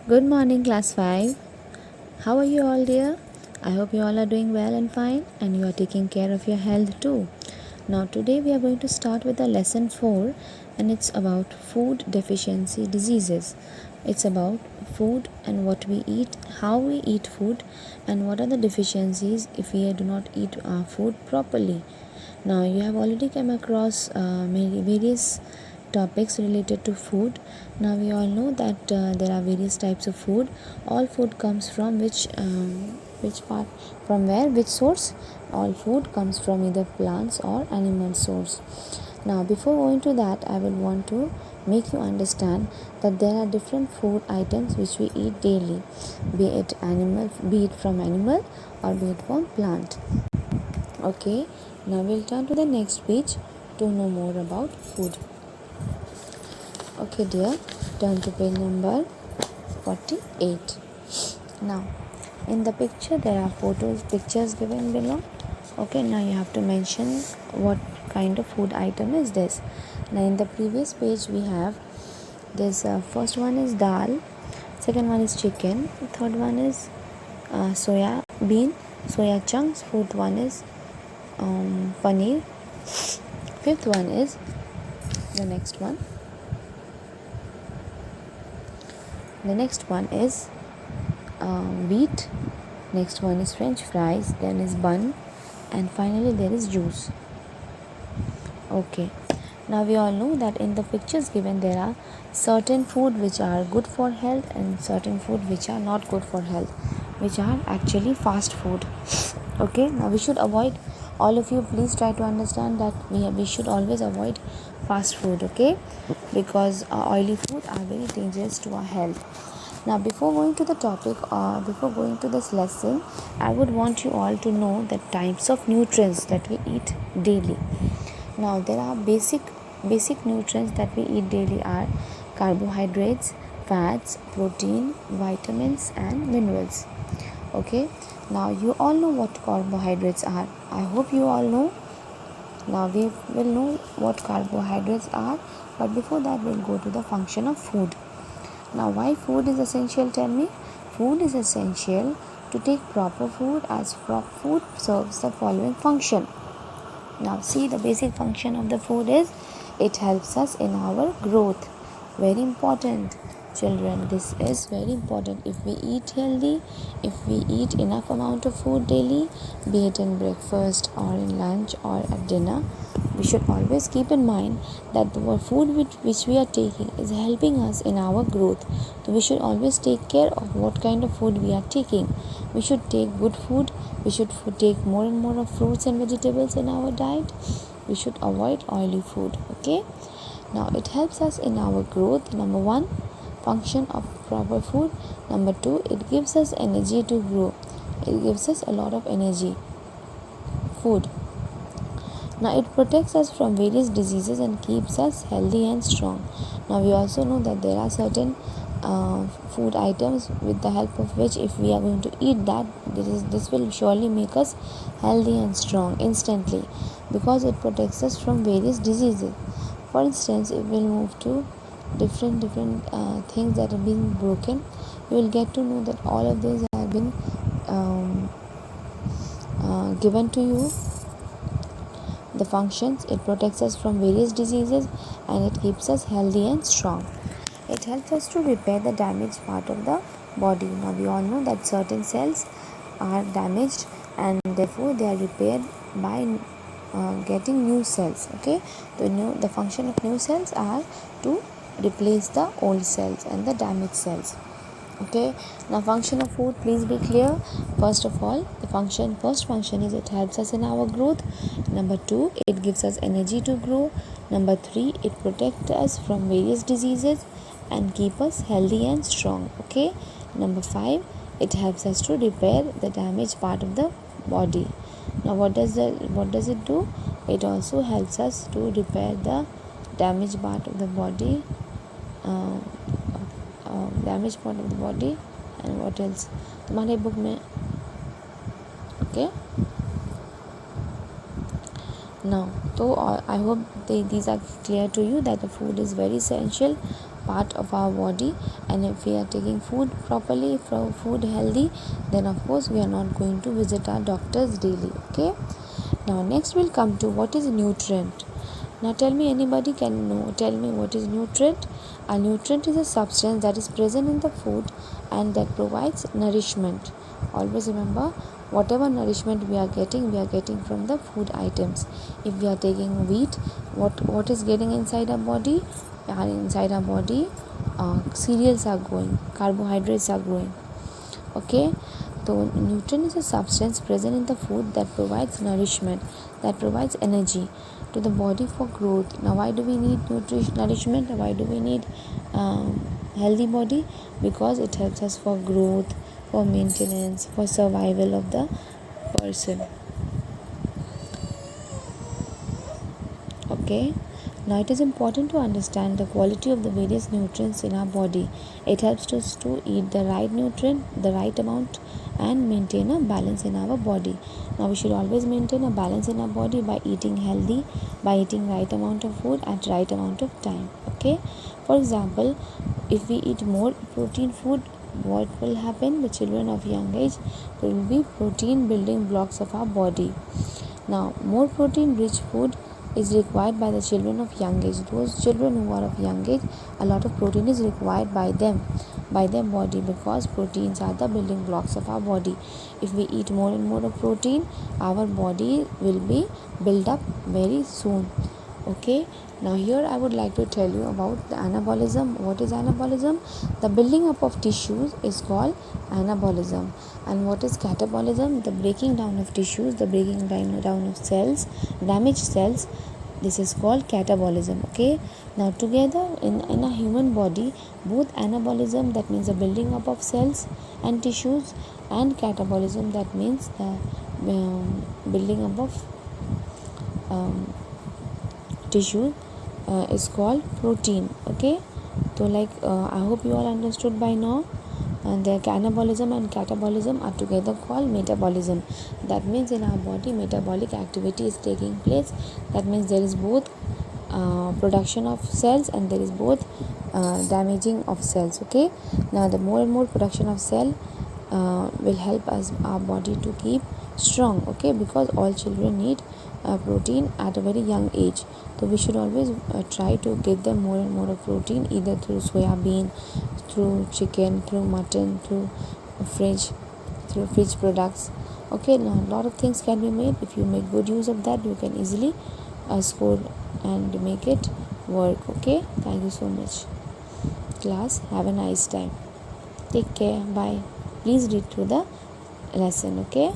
Good morning, class 5. How are you all, dear? I hope you all are doing well and fine and you are taking care of your health too. Now, today we are going to start with the lesson 4 and it's about food deficiency diseases. It's about food and what we eat, how we eat food, and what are the deficiencies if we do not eat our food properly. Now, you have already come across many various topics related to food. Now we all know that there are various types of food. All food comes from which part, from where, which source? All food comes from either plants or animal source. Now before going to that, I will want to make you understand that there are different food items which we eat daily, be it from animal or be it from plant. Okay, now we'll turn to the next page to know more about food. Okay, dear, turn to page number 48. Now, in the picture, there are pictures given below. Okay, now you have to mention what kind of food item is this. Now, in the previous page, we have this first one is dal, second one is chicken, third one is soya bean, soya chunks, fourth one is paneer, fifth one is the next one. The next one is wheat, next one is french fries, then is bun, and finally there is juice. Okay, now we all know that in the pictures given there are certain food which are good for health and certain food which are not good for health, which are actually fast food. Okay, now we should avoid, all of you please try to understand that we should always avoid fast food, okay, because oily food are very dangerous to our health. Now before going to the topic, before going to this lesson, I would want you all to know the types of nutrients that we eat daily. Now there are basic nutrients that we eat daily are carbohydrates, fats, protein, vitamins and minerals. Okay, now you all know what carbohydrates are. I hope you all know. Now we will know what carbohydrates are, but before that we'll go to the function of food. Now why food is essential, tell me? Food is essential to take proper food as food serves the following function. Now see, the basic function of the food is it helps us in our growth. Very important, children, this is very important. If we eat healthy, if we eat enough amount of food daily, be it in breakfast or in lunch or at dinner, we should always keep in mind that the food which we are taking is helping us in our growth. So we should always take care of what kind of food we are taking. We should take good food. We should take more and more of fruits and vegetables in our diet. We should avoid oily food. Okay, now it helps us in our growth. Number one, function of proper food. Number two, it gives us energy to grow. It gives us a lot of energy. Food. Now it protects us from various diseases and keeps us healthy and strong. Now we also know that there are certain food items with the help of which if we are going to eat that, this will surely make us healthy and strong instantly, because it protects us from various diseases. For instance, if we'll move to different things that have been broken, you will get to know that all of these have been given to you. The functions: it protects us from various diseases and it keeps us healthy and strong. It helps us to repair the damaged part of the body. Now we all know that certain cells are damaged and therefore they are repaired by getting new cells. Okay, the function of new cells are to replace the old cells and the damaged cells. Okay, now function of food, please be clear. First of all, the first function is it helps us in our growth. Number two, it gives us energy to grow. Number three, it protects us from various diseases and keep us healthy and strong. Okay, number five, it helps us to repair the damaged part of the body. Now what does it do? It also helps us to repair the damaged part of the body, damaged part of the body. And what else तुम्हारे book में? Okay, now so I hope these are clear to you that the food is very essential part of our body, and if we are taking food properly, food healthy, then of course we are not going to visit our doctors daily. Okay, now next we'll come to what is nutrient. Now tell me, anybody can know, tell me what is nutrient. A nutrient is a substance that is present in the food and that provides nourishment. Always remember, whatever nourishment we are getting from the food items. If we are taking wheat, what is getting inside our body? Inside our body, cereals are going, carbohydrates are going. Okay, so nutrient is a substance present in the food that provides nourishment, that provides energy to the body for growth. Now why do we need nourishment? Why do we need healthy body? Because it helps us for growth, for maintenance, for survival of the person. Okay, now it is important to understand the quality of the various nutrients in our body. It helps us to eat the right nutrient, the right amount, and maintain a balance in our body. Now we should always maintain a balance in our body by eating healthy, by eating right amount of food at right amount of time. Okay, for example, if we eat more protein food, what will happen? The children of young age will be protein building blocks of our body. Now more protein rich food is required by the children of young age. Those children who are of young age, a lot of protein is required by them, by their body, because proteins are the building blocks of our body. If we eat more and more of protein, our body will be built up very soon. Okay, now here I would like to tell you about the anabolism. What is anabolism? The building up of tissues is called anabolism. And what is catabolism? The breaking down of tissues, the breaking down of cells, damaged cells. This is called catabolism. Okay, now together in a human body, both anabolism, that means the building up of cells and tissues, and catabolism, that means the building up of tissue, is called protein. Okay, so I hope you all understood by now. And the anabolism and catabolism are together called metabolism. That means in our body metabolic activity is taking place. That means there is both production of cells and there is both damaging of cells. Okay, now the more and more production of cell will help us, our body, to keep strong. Okay, because all children need protein at a very young age, so we should always try to give them more and more of protein, either through soya bean, through chicken, through mutton, through fridge products. Okay, now a lot of things can be made. If you make good use of that, you can easily score and make it work. Okay, thank you so much class, have a nice time, take care, bye. Please read through the lesson. Okay.